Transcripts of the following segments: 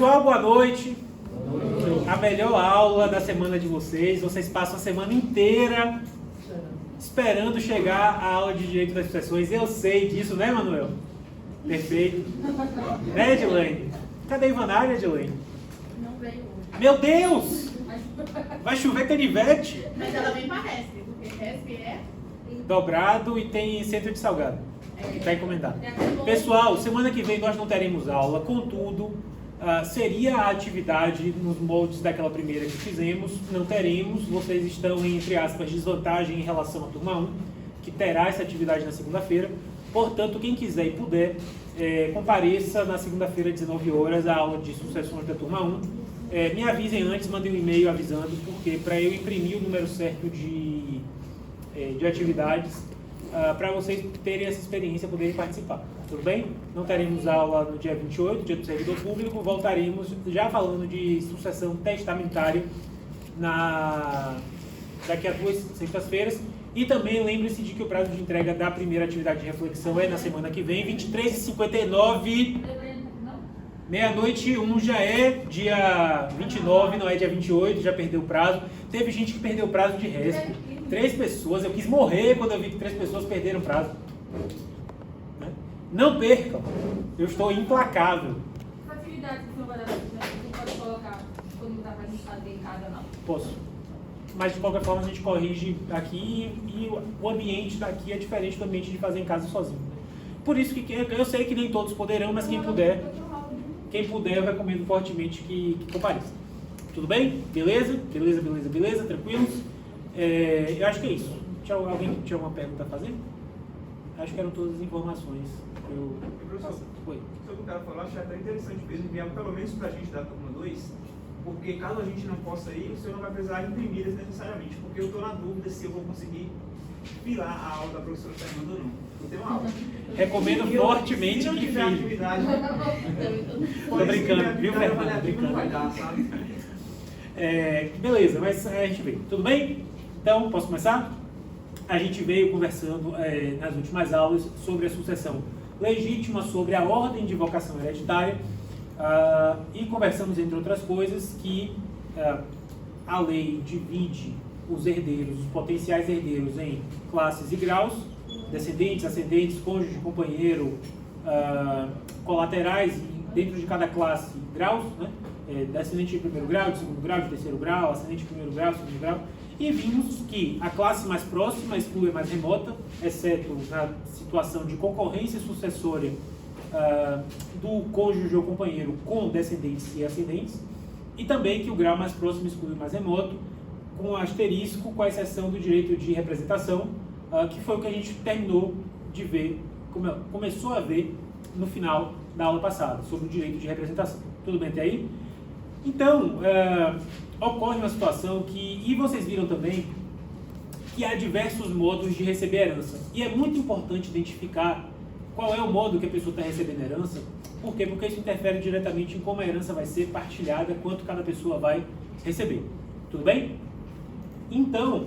Pessoal, boa noite. A melhor aula da semana de vocês. Vocês passam a semana inteira esperando chegar a aula de Direito das Sucessões. Eu sei disso, né, Manuel? Perfeito. Né, Edilene? Cadê a Ivanária, Edilene? Não veio hoje. Meu Deus! Vai chover canivete. Mas ela vem para RESP, porque RESP é... Dobrado e tem centro de salgado. Que está encomendado. Pessoal, semana que vem nós não teremos aula, contudo, seria a atividade nos moldes daquela primeira que fizemos, não teremos, vocês estão em, entre aspas, desvantagem em relação à turma 1, que terá essa atividade na segunda-feira, portanto, quem quiser e puder, compareça na segunda-feira, 19 horas, a aula de sucessões da turma 1. Me avisem antes, mandem um e-mail avisando, porque para eu imprimir o número certo de atividades, para vocês terem essa experiência e poderem participar. Tudo bem? Não teremos aula no dia 28, dia do servidor público, voltaremos já falando de sucessão testamentária daqui a 2 sextas-feiras. E também lembre-se de que o prazo de entrega da primeira atividade de reflexão é na semana que vem, 23h59. Meia-noite 1 já é dia 29, não é dia 28, já perdeu o prazo. Teve gente que perdeu o prazo de RESP. 3 pessoas, eu quis morrer quando eu vi que 3 pessoas perderam o prazo. Não percam, eu estou implacável. Facilidade que não vai dar, não pode colocar quando não dá para a gente fazer em casa, não? Posso. Mas de qualquer forma a gente corrige aqui e o ambiente daqui é diferente do ambiente de fazer em casa sozinho. Por isso que eu sei que nem todos poderão, mas quem puder eu recomendo fortemente que compareça. Tudo bem? Beleza? Beleza? Tranquilos? Eu acho que é isso. Alguém tinha alguma pergunta a fazer? Acho que eram todas as informações. Professor, Foi. o que o cara falou, achei até interessante mesmo enviar pelo menos para a gente da turma 2, porque caso a gente não possa ir, o senhor não vai precisar imprimir necessariamente, porque eu estou na dúvida se eu vou conseguir virar a aula da professora Fernanda ou não. Eu tenho uma aula. Recomendo fortemente se não que tiver fique. atividade, Tô brincando, viu, Fernanda? Não Brincando. vai dar, sabe? Beleza, mas a gente veio. Tudo bem? Então, posso começar? A gente veio conversando nas últimas aulas sobre a sucessão legítima, sobre a ordem de vocação hereditária e conversamos, entre outras coisas, que a lei divide os herdeiros, os potenciais herdeiros, em classes e graus, descendentes, ascendentes, cônjuge, companheiro, colaterais, e dentro de cada classe, graus, né? Descendente de primeiro grau, de segundo grau, de terceiro grau, ascendente de primeiro grau, segundo grau. E vimos que a classe mais próxima exclui a mais remota, exceto na situação de concorrência sucessória do cônjuge ou companheiro com descendentes e ascendentes, e também que o grau mais próximo exclui o mais remoto, com asterisco, com a exceção do direito de representação, que foi o que a gente terminou de ver, começou a ver no final da aula passada, sobre o direito de representação. Tudo bem até aí? Então, ocorre uma situação e vocês viram também, que há diversos modos de receber herança. E é muito importante identificar qual é o modo que a pessoa está recebendo herança. Por quê? Porque isso interfere diretamente em como a herança vai ser partilhada, quanto cada pessoa vai receber. Tudo bem? Então,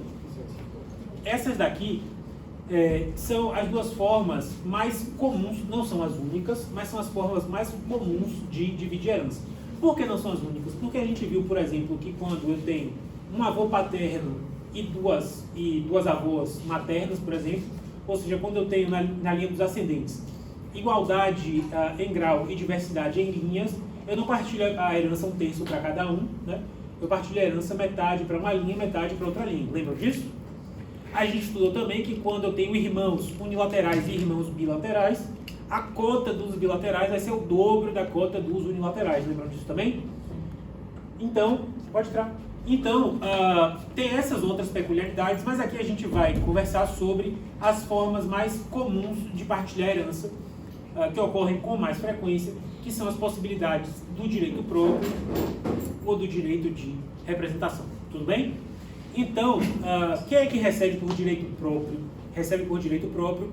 essas daqui são as duas formas mais comuns, não são as únicas, mas são as formas mais comuns de dividir herança. Por que não são as únicas? Porque a gente viu, por exemplo, que quando eu tenho um avô paterno e duas avós maternas, por exemplo, ou seja, quando eu tenho na linha dos ascendentes igualdade em grau e diversidade em linhas, eu não partilho a herança 1/3 para cada um, né? Eu partilho a herança metade para uma linha, metade para outra linha. Lembram disso? A gente estudou também que quando eu tenho irmãos unilaterais e irmãos bilaterais, a cota dos bilaterais vai ser o dobro da cota dos unilaterais. Lembram disso também? Então, pode entrar. Então, tem essas outras peculiaridades, mas aqui a gente vai conversar sobre as formas mais comuns de partilhar a herança, que ocorrem com mais frequência, que são as possibilidades do direito próprio ou do direito de representação. Tudo bem? Então, quem é que recebe por direito próprio? Recebe por direito próprio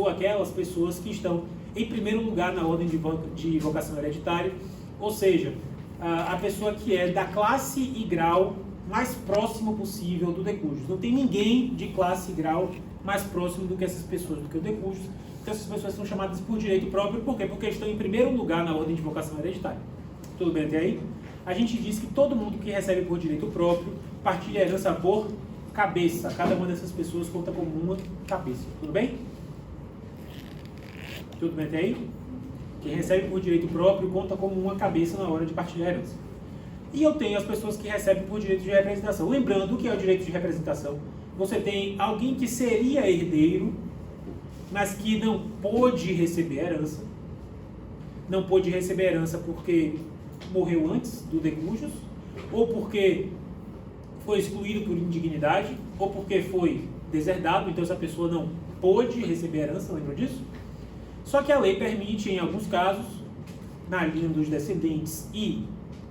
aquelas pessoas que estão em primeiro lugar na ordem de vocação hereditária, ou seja, a pessoa que é da classe e grau mais próximo possível do decújus. Não tem ninguém de classe e grau mais próximo do que essas pessoas, do que o decújus. Então essas pessoas são chamadas por direito próprio, por quê? Porque estão em primeiro lugar na ordem de vocação hereditária. Tudo bem até aí? A gente diz que todo mundo que recebe por direito próprio partilha a herança por cabeça. Cada uma dessas pessoas conta como uma cabeça. Tudo bem? Tudo bem até aí? Quem recebe por direito próprio conta como uma cabeça na hora de partilhar a herança. E eu tenho as pessoas que recebem por direito de representação. Lembrando o que é o direito de representação. Você tem alguém que seria herdeiro, mas que não pôde receber herança. Não pôde receber herança porque morreu antes do decujus, ou porque foi excluído por indignidade, ou porque foi deserdado, então essa pessoa não pôde receber herança, lembra disso? Só que a lei permite, em alguns casos, na linha dos descendentes e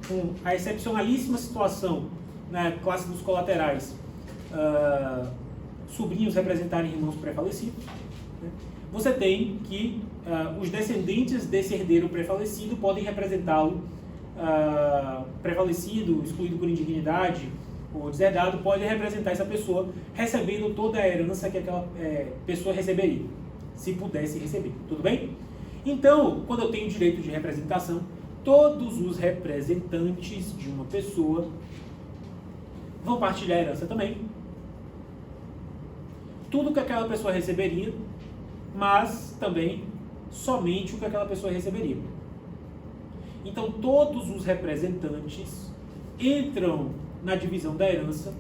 com a excepcionalíssima situação na classe dos colaterais, sobrinhos representarem irmãos pré-falecidos, né? Você tem que os descendentes desse herdeiro pré-falecido podem representá-lo, pré-falecido, excluído por indignidade ou deserdado, pode representar essa pessoa recebendo toda a herança que aquela pessoa receberia, se pudesse receber. Tudo bem? Então, quando eu tenho direito de representação, todos os representantes de uma pessoa vão partilhar a herança também. Tudo que aquela pessoa receberia, mas também somente o que aquela pessoa receberia. Então, todos os representantes entram na divisão da herança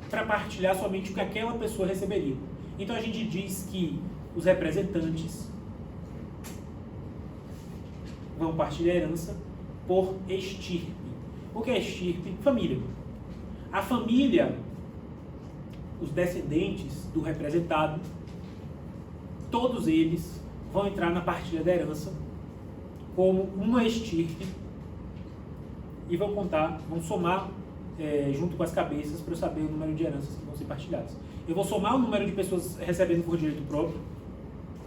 para partilhar somente o que aquela pessoa receberia. Então, a gente diz que os representantes vão partilhar a herança por estirpe. O que é estirpe? Família. A família, os descendentes do representado, todos eles vão entrar na partilha da herança como uma estirpe e vão contar, vão somar junto com as cabeças para eu saber o número de heranças que vão ser partilhadas. Eu vou somar o número de pessoas recebendo por direito próprio,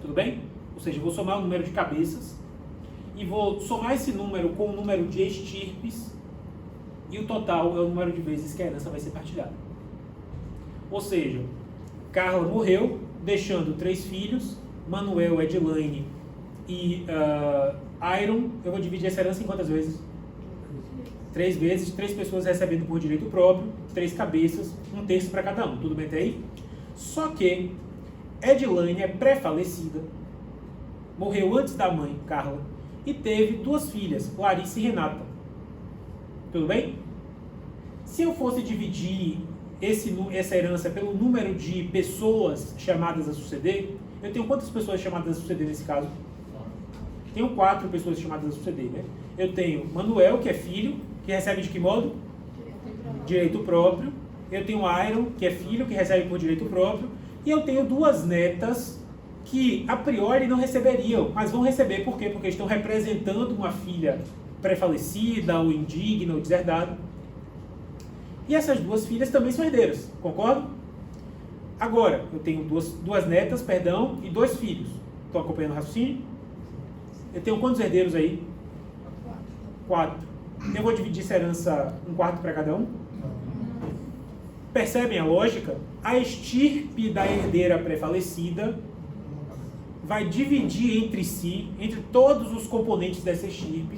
tudo bem? Ou seja, eu vou somar o número de cabeças e vou somar esse número com o número de estirpes e o total é o número de vezes que a herança vai ser partilhada. Ou seja, Carla morreu, deixando 3 filhos, Manuel, Edilane e Iron. Eu vou dividir essa herança em quantas vezes? 3 vezes, 3 pessoas recebendo por direito próprio, 3 cabeças, 1/3 para cada um. Tudo bem até aí? Só que Edilane é pré-falecida, morreu antes da mãe, Carla, e teve 2 filhas, Larissa e Renata. Tudo bem? Se eu fosse dividir essa herança pelo número de pessoas chamadas a suceder, eu tenho quantas pessoas chamadas a suceder nesse caso? Tenho 4 pessoas chamadas a suceder, né? Eu tenho Manuel, que é filho, que recebe de que modo? Direito próprio. Eu tenho Iron, que é filho, que recebe por direito próprio. E eu tenho 2 netas que, a priori, não receberiam, mas vão receber, por quê? Porque estão representando uma filha pré-falecida, ou indigna, ou deserdada. E essas 2 filhas também são herdeiras, concordo? Agora, eu tenho duas netas, perdão, e 2 filhos. Estão acompanhando o raciocínio? Eu tenho quantos herdeiros aí? 4. Eu vou dividir essa herança 1/4 para cada um? Percebem a lógica? A estirpe da herdeira pré-falecida vai dividir entre si, entre todos os componentes dessa estirpe,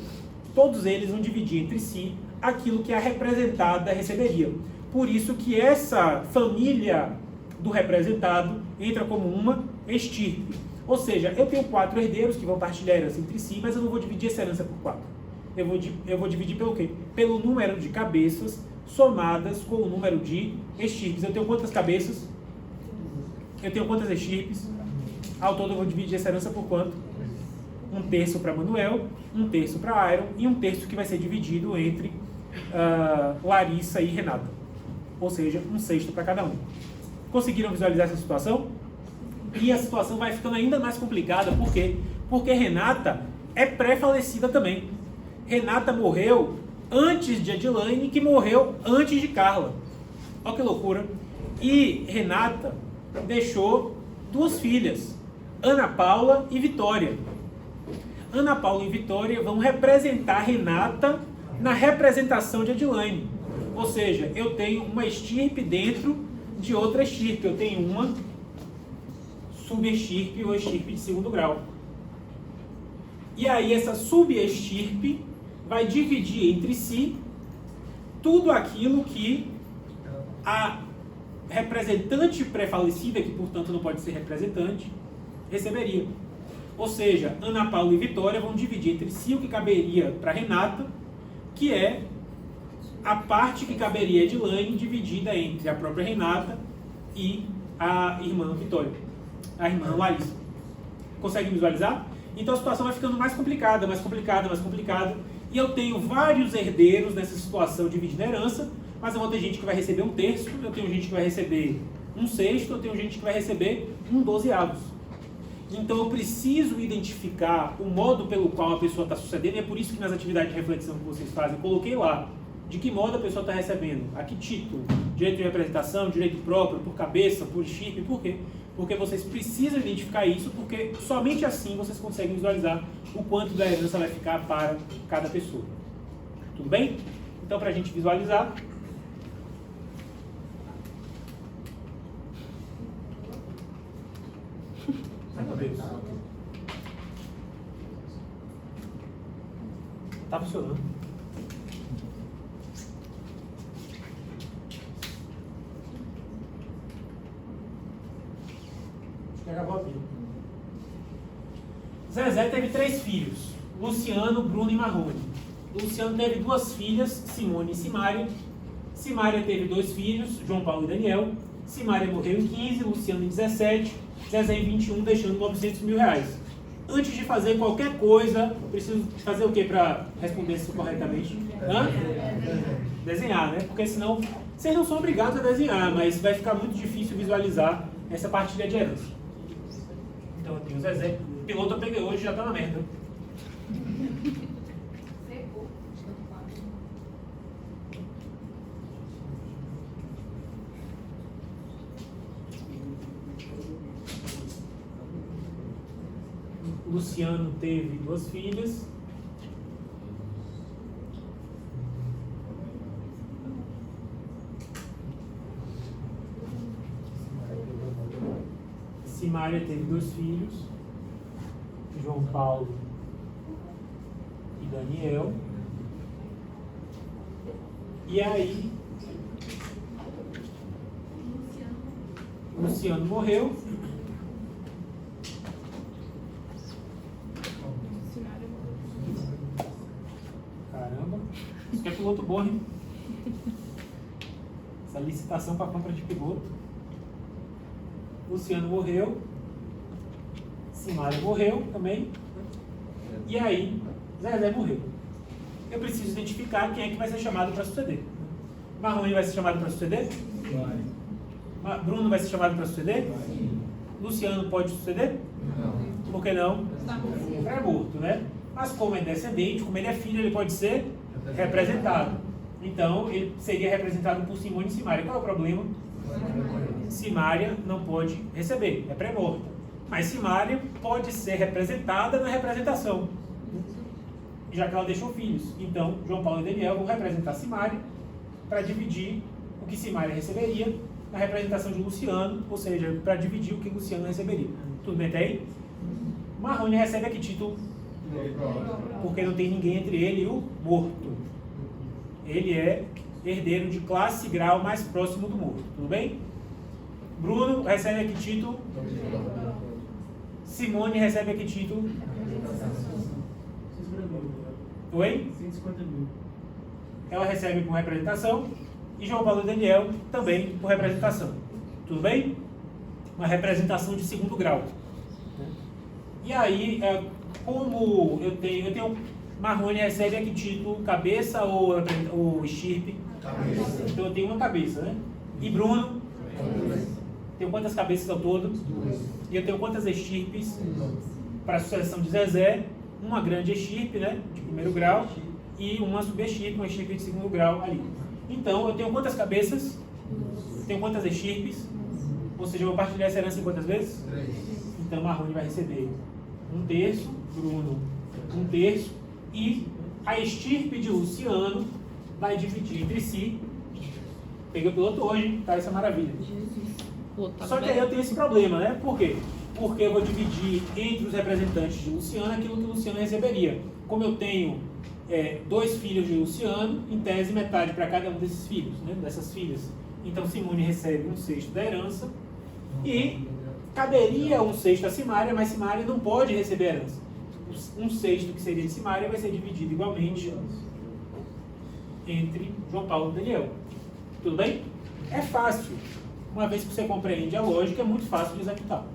todos eles vão dividir entre si aquilo que a representada receberia. Por isso que essa família do representado entra como uma estirpe. Ou seja, eu tenho 4 herdeiros que vão partilhar a herança entre si, mas eu não vou dividir essa herança por 4. Eu vou dividir pelo quê? Pelo número de cabeças somadas com o número de estirpes. Eu tenho quantas cabeças? Eu tenho quantas estirpes? Ao todo eu vou dividir essa herança por quanto? 1/3 para Manuel, 1/3 para Iron e 1/3 que vai ser dividido entre Larissa e Renata. Ou seja, 1/6 para cada um. Conseguiram visualizar essa situação? E a situação vai ficando ainda mais complicada. Por quê? Porque Renata é pré-falecida também. Renata morreu antes de Edilane, que morreu antes de Carla. Olha que loucura. E Renata deixou 2 filhas, Ana Paula e Vitória. Ana Paula e Vitória vão representar Renata na representação de Edilane. Ou seja, eu tenho uma estirpe dentro de outra estirpe. Eu tenho uma subestirpe ou estirpe de 2º grau. E aí essa subestirpe vai dividir entre si tudo aquilo que a representante pré-falecida, que portanto não pode ser representante, receberia. Ou seja, Ana Paula e Vitória vão dividir entre si o que caberia para Renata, que é a parte que caberia a Edilane, dividida entre a própria Renata e a irmã Vitória, a irmã Larissa. Consegue visualizar? Então a situação vai ficando mais complicada, mais complicada, mais complicada. E eu tenho vários herdeiros nessa situação dividindo a herança, mas eu vou ter gente que vai receber 1/3, eu tenho gente que vai receber 1/6, eu tenho gente que vai receber 1/12. Então eu preciso identificar o modo pelo qual a pessoa está sucedendo, e é por isso que nas atividades de reflexão que vocês fazem, eu coloquei lá de que modo a pessoa está recebendo, a que título, direito de representação, direito próprio, por cabeça, por chip, por quê? Porque vocês precisam identificar isso, porque somente assim vocês conseguem visualizar o quanto da herança vai ficar para cada pessoa. Tudo bem? Então, para a gente visualizar, tá funcionando. Zezé teve 3 filhos, Luciano, Bruno e Marrone. Luciano teve 2 filhas, Simone e Simária. Simária teve 2 filhos, João Paulo e Daniel. Simária morreu em 15, Luciano em 17, Zezé em 21, deixando 900 mil reais. Antes de fazer qualquer coisa, preciso fazer o que para responder isso corretamente? Hã? Desenhar, né? Porque senão, vocês não são obrigados a desenhar, mas vai ficar muito difícil visualizar essa partilha de herança. Então eu tenho o Zezé. O piloto eu peguei hoje, já tá na merda. Luciano teve 2 filhas. Simária teve 2 filhos, João Paulo e Daniel. E aí, Luciano morreu. Caramba, isso que é piloto bom, hein? Essa licitação para compra de piloto. Luciano morreu, Simária morreu também, e aí Zezé morreu. Eu preciso identificar quem é que vai ser chamado para suceder. Marrone vai ser chamado para suceder? Vai. Bruno vai ser chamado para suceder? Vai. Luciano pode suceder? Não. Por que não? Ele é morto, né? Mas como é descendente, como ele é filho, ele pode ser representado. Então, ele seria representado por Simone e Simária. Qual é o problema? Simária não pode receber, é pré-morta. Mas Simária pode ser representada na representação, já que ela deixou filhos. Então, João Paulo e Daniel vão representar Simária para dividir o que Simária receberia na representação de Luciano, ou seja, para dividir o que Luciano receberia. Tudo bem até aí? Marrone recebe a que título? Porque não tem ninguém entre ele e o morto. Ele é herdeiro de classe e grau mais próximo do morto. Tudo bem? Bruno recebe a que título? Simone recebe a que título? Oi? 150 mil. Ela recebe por representação. E João Paulo e Daniel também por representação. Tudo bem? Uma representação de 2º grau. E aí, como eu tenho Marrone recebe a que título? Cabeça ou estirpe? Cabeça. Então eu tenho uma cabeça, né? E Bruno? Tenho quantas cabeças ao todo? 2. E eu tenho quantas estirpes? Para a sucessão de Zezé, uma grande estirpe, né? De 1º grau, e uma subestirpe, uma estirpe de 2º grau ali. Então eu tenho quantas cabeças? Tenho quantas estirpes? Ou seja, eu vou partilhar essa herança em quantas vezes? 3. Então Marrone vai receber 1/3, Bruno 1/3, e a estirpe de Luciano vai dividir entre si. Peguei o piloto hoje, tá? Essa maravilha. Só que aí eu tenho esse problema, né? Por quê? Porque eu vou dividir entre os representantes de Luciano aquilo que Luciano receberia. Como eu tenho 2 filhos de Luciano, em tese metade para cada um desses filhos, né, dessas filhas. Então Simone recebe 1/6 da herança e caberia 1/6 a Simária, mas Simária não pode receber herança. 1/6 do que seria de Simária vai ser dividido igualmente entre João Paulo e Daniel. Tudo bem? É fácil. Uma vez que você compreende a lógica, é muito fácil de executar.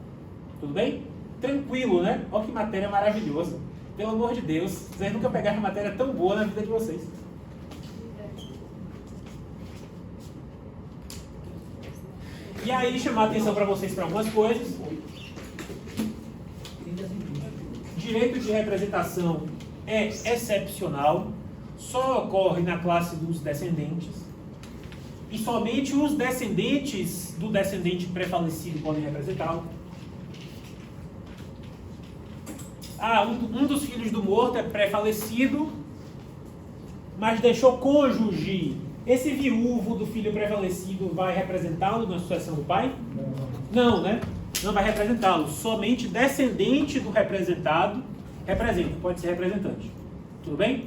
Tudo bem? Tranquilo, né? Olha que matéria maravilhosa. Pelo amor de Deus, vocês nunca pegaram uma matéria tão boa na vida de vocês. E aí, chamar a atenção para vocês para algumas coisas. Direito de representação é excepcional, só ocorre na classe dos descendentes. E somente os descendentes do descendente pré-falecido podem representá-lo. Um dos filhos do morto é pré-falecido, mas deixou cônjuge. Esse viúvo do filho pré-falecido vai representá-lo na sucessão do pai? Não, né? Não vai representá-lo. Somente descendente do representado representa, pode ser representante. Tudo bem?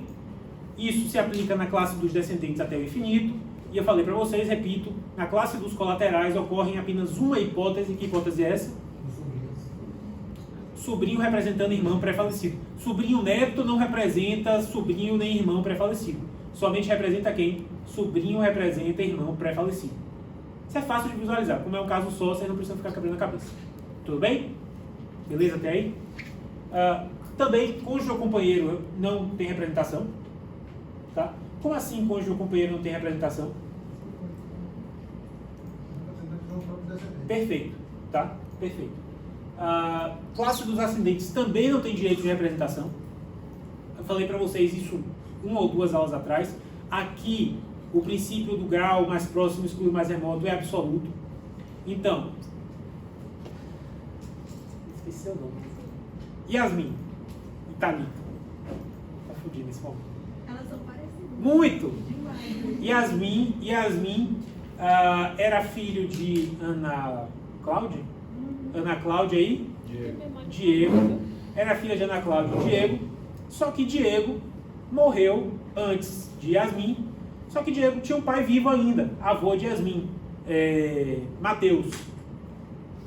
Isso se aplica na classe dos descendentes até o infinito. E eu falei para vocês, repito, na classe dos colaterais ocorre apenas uma hipótese. Que hipótese é essa? Sobrinho representando irmão pré-falecido. Sobrinho neto não representa sobrinho nem irmão pré-falecido. Somente representa quem? Sobrinho representa irmão pré-falecido. Isso é fácil de visualizar. Como é um caso só, vocês não precisam ficar quebrando a cabeça. Tudo bem? Beleza até aí? Também, cônjuge ou companheiro não tem representação. Tá? Como assim cônjuge ou companheiro não tem representação? Perfeito. Tá? Perfeito. Classe dos ascendentes também não tem direito de representação. Eu falei para vocês isso 1 ou 2 aulas atrás. Aqui, o princípio do grau mais próximo exclui o mais remoto é absoluto. Então, esqueci o nome. Yasmin e Thalita. Tá fudido nesse momento. Elas são parecidas. Muito! Demais. Yasmin era filho de Ana Cláudia? Ana Cláudia e Diego. Era filha de Ana Cláudia e Diego. Só que Diego morreu antes de Yasmin. Só que Diego tinha um pai vivo ainda, avô de Yasmin, Mateus.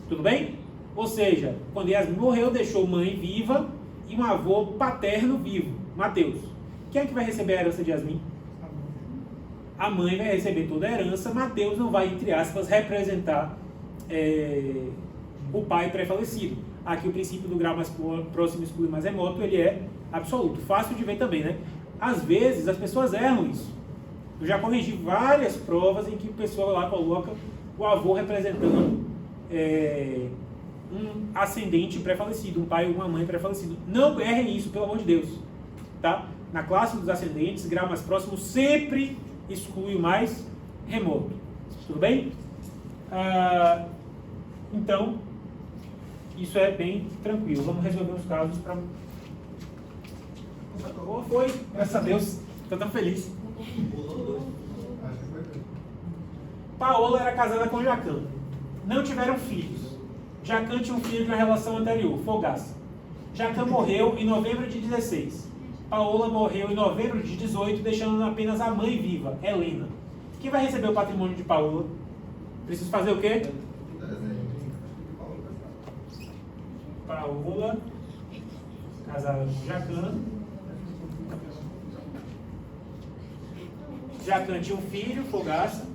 Tudo bem? Ou seja, quando Yasmin morreu, deixou mãe viva e um avô paterno vivo, Mateus. Quem é que vai receber a herança de Yasmin? A mãe vai receber toda a herança. Mateus não vai, entre aspas, representar o pai pré-falecido. Aqui o princípio do grau mais próximo exclui mais remoto, ele é absoluto. Fácil de ver também, né? Às vezes as pessoas erram isso. Eu já corrigi várias provas em que o pessoal lá coloca o avô representando um ascendente pré-falecido, um pai ou uma mãe pré-falecido. Não errem isso, pelo amor de Deus. Tá? Na classe dos ascendentes, grau mais próximo sempre exclui o mais remoto. Tudo bem? Então, isso é bem tranquilo. Vamos resolver os casos para... Foi, graças a Deus. Estou tão feliz. Paola era casada com Jacan. Não tiveram filhos. Jacan tinha um filho de uma relação anterior, Fogaça. Jacan morreu em novembro de 16. Paola morreu em novembro de 18, deixando apenas a mãe viva, Helena. Quem vai receber o patrimônio de Paola? Preciso fazer o quê? Paola, casada com Jacan. Jacan tinha um filho, Fogaça.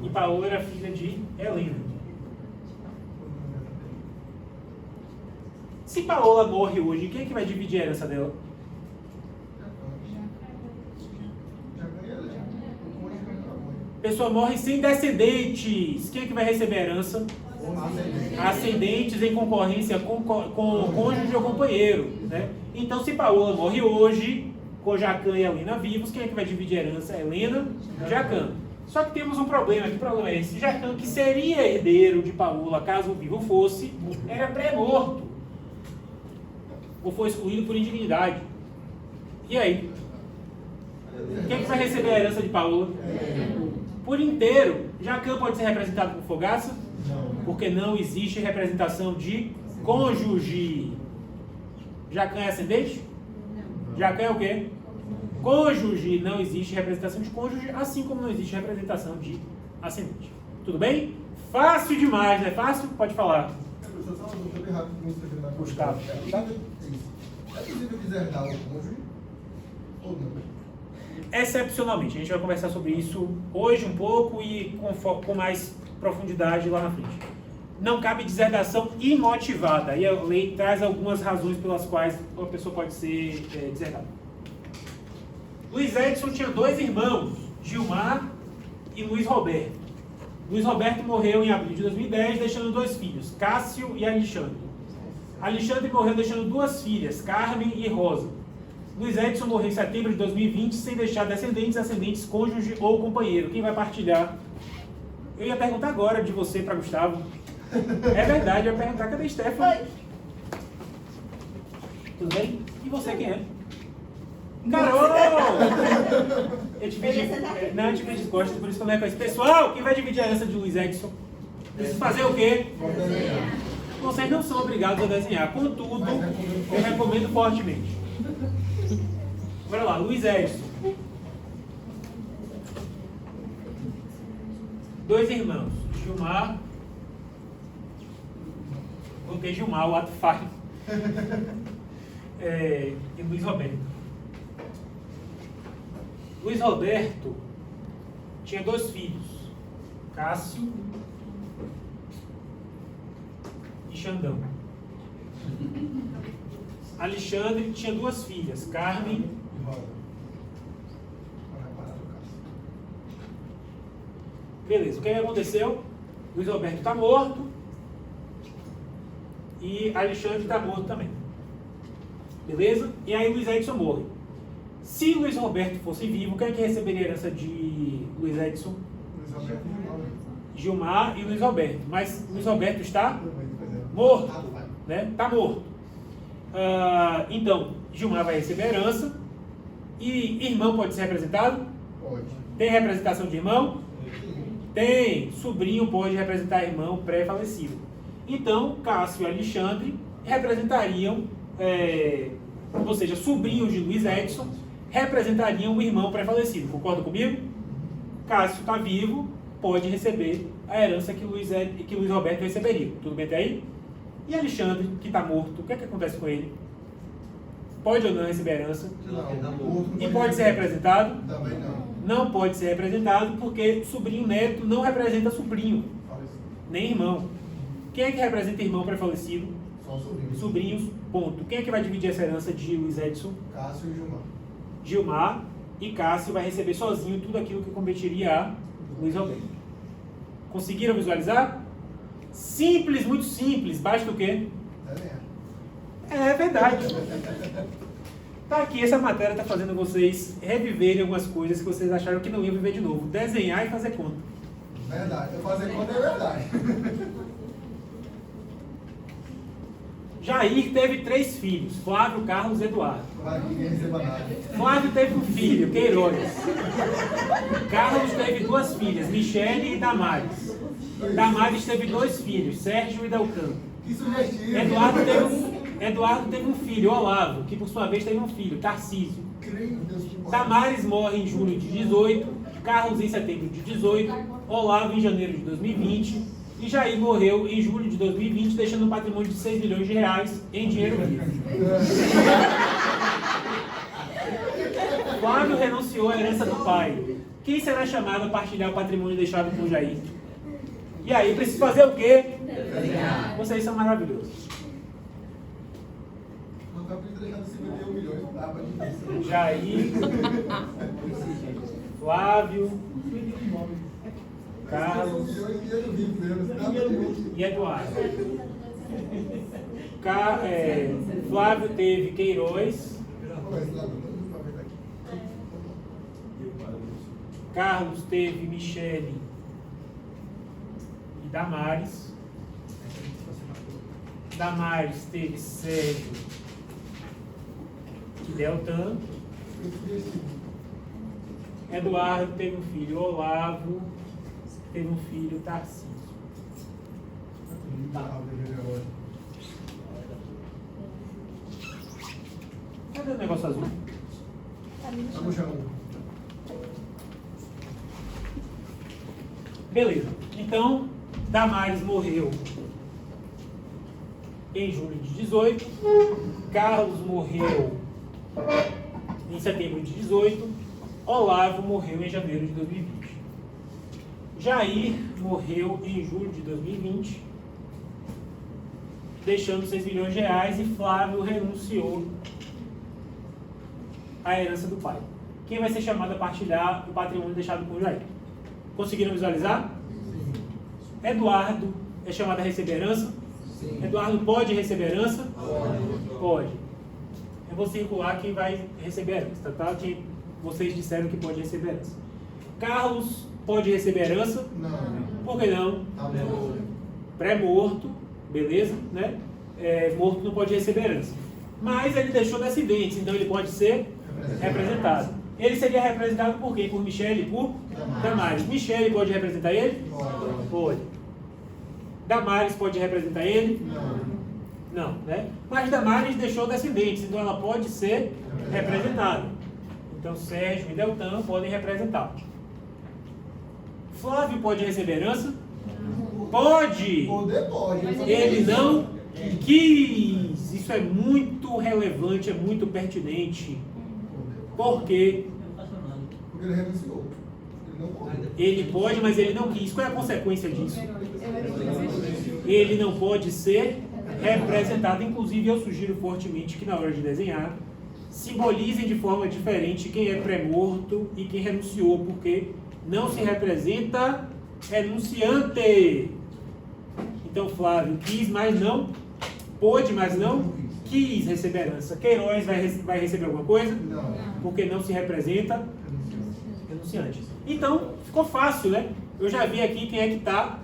E Paola era filha de Helena. Se Paola morre hoje, quem é que vai dividir a herança dela? A pessoa morre sem descendentes. Quem é que vai receber a herança? Ascendentes em concorrência com cônjuge ou companheiro, né? Então, se Paola morre hoje, com Jacan e Helena vivos, quem é que vai dividir a herança? Helena e Jacan. Só que temos um problema. Que problema é esse? Jacan, que seria herdeiro de Paola, caso o vivo fosse, era pré-morto. Ou foi excluído por indignidade. E aí? Quem é que vai receber a herança de Paola? Por inteiro. Jacan pode ser representado por Fogaça? Porque não existe representação de cônjuge. Jacan é ascendente? Não. Jacan é o quê? Cônjuge. Não existe representação de cônjuge, assim como não existe representação de ascendente. Tudo bem? Fácil demais, não é fácil? Pode falar. Professor, só uma dúvida bem rápido que me escreveu na Gustavo. É possível deserdar o cônjuge ou não? Excepcionalmente, a gente vai conversar sobre isso hoje um pouco e com mais profundidade lá na frente. Não cabe deserdação imotivada, e a lei traz algumas razões pelas quais uma pessoa pode ser deserdada. Luiz Edson tinha 2 irmãos, Gilmar e Luiz Roberto. Luiz Roberto morreu em abril de 2010, deixando 2 filhos, Cássio e Alexandre. Alexandre morreu deixando 2 filhas, Carmen e Rosa. Luiz Edson morreu em setembro de 2020, sem deixar ascendentes, cônjuge ou companheiro. Quem vai partilhar? Eu ia perguntar agora de você para Gustavo. É verdade, eu ia perguntar, cadê Stefan? Tudo bem? E você quem é? Carol! Eu te pedi, não, eu te pedi costas, por isso que eu não reconheço. Pessoal, quem vai dividir a herança de Luiz Edson? Precisa fazer o quê? Vocês não são obrigados a desenhar. Contudo, eu recomendo fortemente. Bora lá, Luiz Edson. 2 irmãos, Gilmar. Coloquei Gilmar, o ato falho. E Luiz Roberto. Luiz Roberto tinha 2 filhos, Cássio e Xandão. Alexandre tinha 2 filhas, Carmen E roda. Para parar no caso. Beleza, o que aconteceu? Luiz Roberto está morto e Alexandre está morto também. Beleza? E aí Luiz Edson morre. Se Luiz Roberto fosse vivo, quem é que receberia a herança de Luiz Edson? Luiz Roberto e Gilmar. Gilmar e Luiz Roberto. Mas Luiz Roberto está Pois é. morto, né? Está morto. Então, Gilmar vai receber a herança. E irmão pode ser representado? Pode. Tem representação de irmão? Tem. Sobrinho pode representar irmão pré-falecido. Então, Cássio e Alexandre representariam, ou seja, sobrinhos de Luiz Edson, representariam o irmão pré-falecido. Concorda comigo? Cássio está vivo, pode receber a herança que Luiz Roberto receberia. Tudo bem até aí? E Alexandre, que está morto, o que é que acontece com ele? Pode ou não receber a herança? Não. E pode ser representado? Também não. Não pode ser representado porque sobrinho neto não representa sobrinho, nem irmão. Quem é que representa irmão pré-falecido? Só o sobrinho. Sobrinhos, ponto. Quem é que vai dividir essa herança de Luiz Edson? Cássio e Gilmar. Gilmar, e Cássio vai receber sozinho tudo aquilo que competiria a Luiz Roberto. Conseguiram visualizar? Simples, muito simples. Basta o quê? É verdade. Tá aqui, essa matéria está fazendo vocês reviverem algumas coisas que vocês acharam que não iam viver de novo. Desenhar e fazer conta. Verdade. Eu fazer conta é verdade. Jair teve 3 filhos, Flávio, Carlos e Eduardo. Vai que ninguém receba nada. Flávio teve um filho, Queiroz. Carlos teve 2 filhas, Michele e Damares. Damares teve 2 filhos, Sérgio e Delcano. Que sugestivo. Eduardo teve um filho, Olavo, que por sua vez teve um filho, Tarcísio. Creio em Deus que pode. Damares morre em julho de 18, Carlos em setembro de 18, Olavo em janeiro de 2020 e Jair morreu em julho de 2020, deixando um patrimônio de 6 milhões de reais em dinheiro vivo. Flávio renunciou à herança do pai. Quem será chamado a partilhar o patrimônio deixado por Jair? E aí, preciso fazer o quê? Vocês são maravilhosos. Não tá pra deixar de 51 milhões, dá pra dividir. Jair, Flávio, Carlos 51 milhões de dinheiro vivo mesmo, dá pra dividir. e Eduardo. Flávio teve Queiroz, Pô, esse lado, não dá pra ver daqui. Carlos teve Michele e Damares. Damares teve Sérgio e Deltan. Eduardo teve um filho, Olavo teve um filho, Tarcísio. Tá. Cadê o negócio azul? Tá no chão. Beleza. Então, Damares morreu em julho de 18. Carlos morreu em setembro de 18. Olavo morreu em janeiro de 2020. Jair morreu em julho de 2020, deixando 6 milhões de reais, e Flávio renunciou à herança do pai. Quem vai ser chamado a partilhar o patrimônio deixado por Jair? Conseguiram visualizar? Eduardo é chamado a receber herança? Sim. Eduardo pode receber herança? Pode. Pode. Eu vou circular quem vai receber herança, tá? Quem vocês disseram que pode receber herança. Carlos pode receber herança? Não. Por que não? Tá bom. Pré-morto, beleza, né? Morto não pode receber herança. Mas ele deixou descendentes, então ele pode ser representado. Ele seria representado por quem? Por Michele e por Damares. Michele pode representar ele? Pode. Damares pode representar ele? Não, né? Mas Damares deixou descendentes, então ela pode ser representada. Então Sérgio e Deltan podem representá-lo. Flávio pode receber herança? Pode! Poder pode. Ele não quis. Isso é muito relevante, é muito pertinente. Por quê? Porque ele renunciou. Ele não pode. Ele pode, mas ele não quis. Qual é a consequência disso? Ele não pode ser representado. Inclusive, eu sugiro fortemente que na hora de desenhar, simbolizem de forma diferente quem é pré-morto e quem renunciou, porque não se representa renunciante. Então, Flávio quis, mas não pôde, mas não quis receber herança. Queiroz vai receber alguma coisa? Não. Porque não se representa renunciante. Então, ficou fácil, né? Eu já vi aqui quem é que está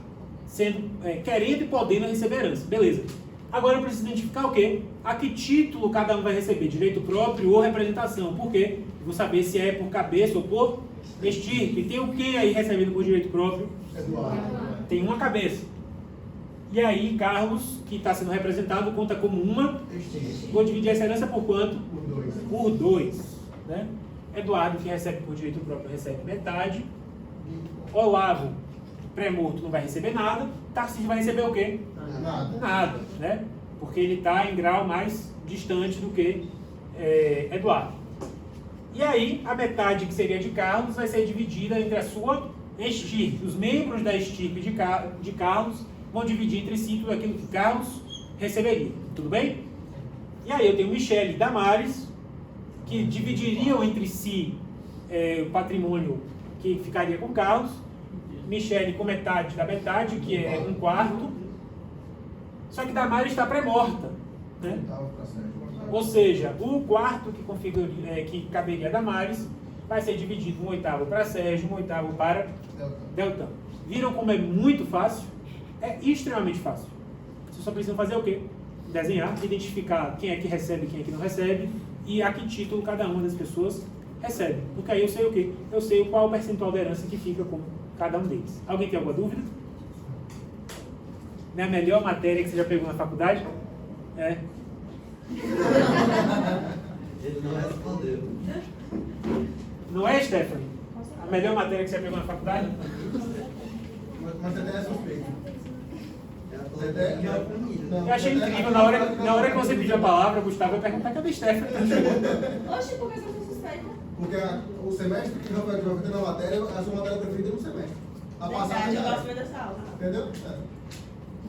querendo e podendo receber herança. Beleza. Agora eu preciso identificar o quê? A que título cada um vai receber? Direito próprio ou representação? Por quê? Eu vou saber se é por cabeça ou por estirpe. Tem o que aí recebendo por direito próprio? Eduardo. Tem uma cabeça. E aí, Carlos, que está sendo representado, conta como uma. Vou dividir essa herança por quanto? Por 2. Por 2. Né? Eduardo, que recebe por direito próprio, recebe metade. Olavo, pré-morto, não vai receber nada. Tarcísio vai receber o quê? Nada. Nada, né? Porque ele está em grau mais distante do que Eduardo. E aí, a metade que seria de Carlos vai ser dividida entre a sua estirpe. Os membros da estirpe de Carlos vão dividir entre si tudo aquilo que Carlos receberia. Tudo bem? E aí eu tenho Michele e Damares, que dividiriam entre si o patrimônio que ficaria com Carlos. Michele com metade da metade, que é 1/4. Só que Damares está pré-morta, né? Ou seja, o 1/4 que caberia a Damares vai ser dividido 1/8 para Sérgio, 1/8 para Deltan. Viram como é muito fácil? É extremamente fácil. Vocês só precisam fazer o quê? Desenhar, identificar quem é que recebe e quem é que não recebe e a que título cada uma das pessoas recebe. Porque aí eu sei o quê? Eu sei qual o percentual da herança que fica com cada um deles. Alguém tem alguma dúvida? Não é a melhor matéria que você já pegou na faculdade? É. Ele não respondeu. Não é, Stephanie? A melhor matéria que você já pegou na faculdade? Mas você tem a suspeita. Você Ela tem... falou que Não. Eu achei incrível, na hora que você pediu a palavra, Gustavo, eu perguntar, cadê Stephanie? Oxe, por que você não suspeita? Porque o semestre que vai ter na matéria, a sua matéria preferida é no semestre. A passada Verdade, eu já gosto é. muito dessa aula. Entendeu?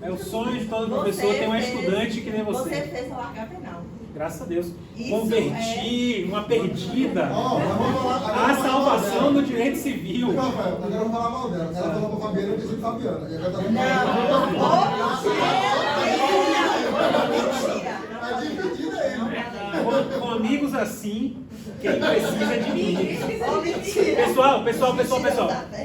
É o sonho de todo professor ter um estudante que nem Você você. fez eu largar penal. Graças a Deus. Isso Converti uma perdida Ó, mas vamos falar... agora à vamos falar salvação mal do dela. direito civil. Não, Rafael, agora eu vou falar mal dela. Ela falou pra Fabiana e eu disse de Fabiana. E agora tá Tá dividida aí. Com amigos assim, quem precisa de mim. Ô, mentira.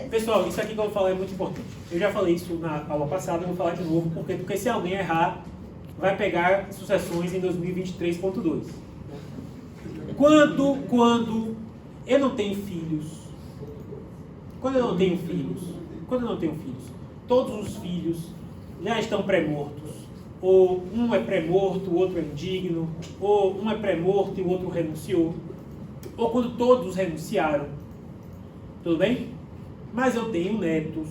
Pessoal, isso aqui que eu vou falar é muito importante. Eu já falei isso na aula passada, eu vou falar de novo, porque se alguém errar, vai pegar sucessões em 2023.2. Quando eu não tenho filhos, todos os filhos já estão pré-mortos, ou um é pré-morto, o outro é indigno, ou um é pré-morto e o outro renunciou, ou quando todos renunciaram. Tudo bem? Mas eu tenho netos.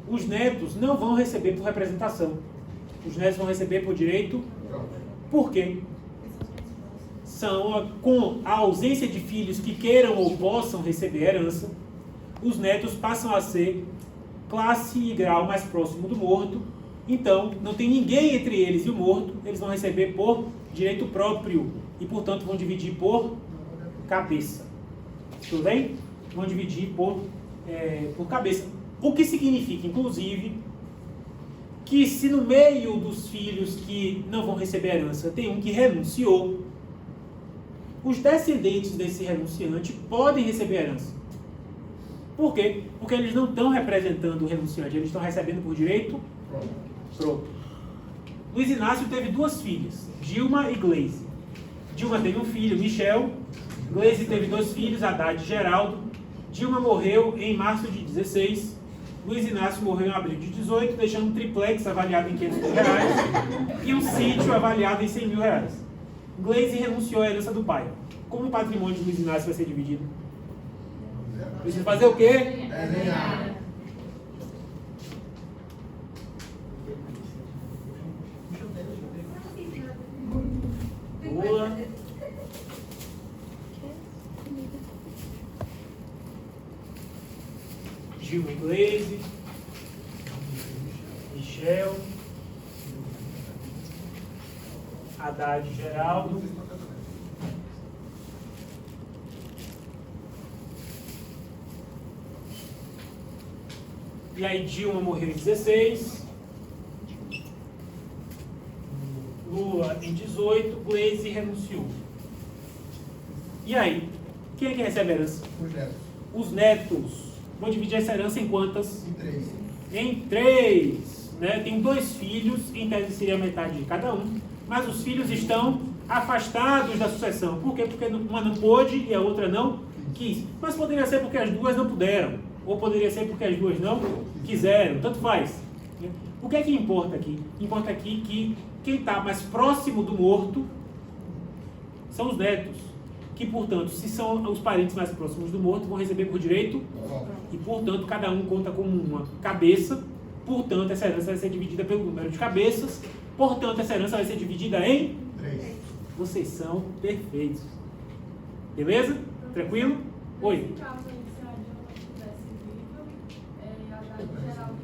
Os netos não vão receber por representação. Os netos vão receber por direito. Por quê? Com a ausência de filhos que queiram ou possam receber herança, os netos passam a ser classe e grau mais próximo do morto. Então, não tem ninguém entre eles e o morto, eles vão receber por direito próprio e, portanto, vão dividir por cabeça. Tudo bem? Vão dividir por cabeça. O que significa, inclusive, que se no meio dos filhos que não vão receber herança tem um que renunciou, os descendentes desse renunciante podem receber herança. Por quê? Porque eles não estão representando o renunciante, eles estão recebendo por direito próprio. Luiz Inácio teve 2 filhas, Dilma e Gleise. Dilma teve um filho, Michel. Gleise teve 2 filhos, Haddad e Geraldo. Dilma morreu em março de 16. Luiz Inácio morreu em abril de 18, deixando um triplex avaliado em R$500 mil e um sítio avaliado em R$100 mil. Gleise renunciou à herança do pai. Como o patrimônio de Luiz Inácio vai ser dividido? Precisa fazer o quê? Desenhar. Boa. Dilma e Gleise. Michel. Haddad e Geraldo. E aí Dilma morreu em 16. Lula em 18. Gleise renunciou. E aí? Quem é que recebe a herança? Os netos. Os netos. Vou dividir essa herança em quantas? Em 3. Em 3. Né? Tem 2 filhos, em tese seria metade de cada um. Mas os filhos estão afastados da sucessão. Por quê? Porque uma não pôde e a outra não quis. Mas poderia ser porque as 2 não puderam. Ou poderia ser porque as 2 não quiseram. Tanto faz. O que é que importa aqui? Importa aqui que quem está mais próximo do morto são os netos. Que, portanto, se são os parentes mais próximos do morto, vão receber por direito. E, portanto, cada um conta como uma cabeça. Portanto, essa herança vai ser dividida pelo número de cabeças. Portanto, essa herança vai ser dividida em 3. Vocês são perfeitos. Beleza? Tranquilo? Oi. Nesse caso aí, se a Dilma estivesse viva, Haddad e Geraldo.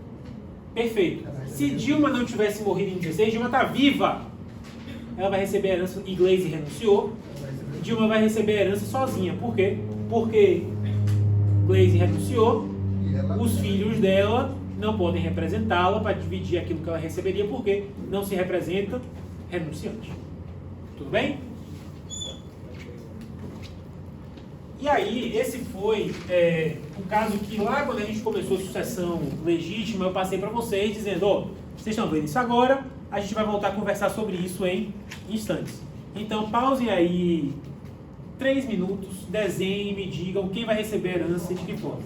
Perfeito. Se Dilma não tivesse morrido em 16, Dilma está viva. Ela vai receber a herança. Gleise renunciou. Dilma vai receber a herança sozinha. Por quê? Porque Gleise renunciou. Os filhos dela não podem representá-la para dividir aquilo que ela receberia, porque não se representa renunciante. Tudo bem? E aí, esse foi o caso que lá quando a gente começou a sucessão legítima, eu passei para vocês dizendo, ó, vocês estão vendo isso agora, a gente vai voltar a conversar sobre isso em instantes. Então, pausem aí 3 minutos, desenhem e me digam quem vai receber a herança e de que forma.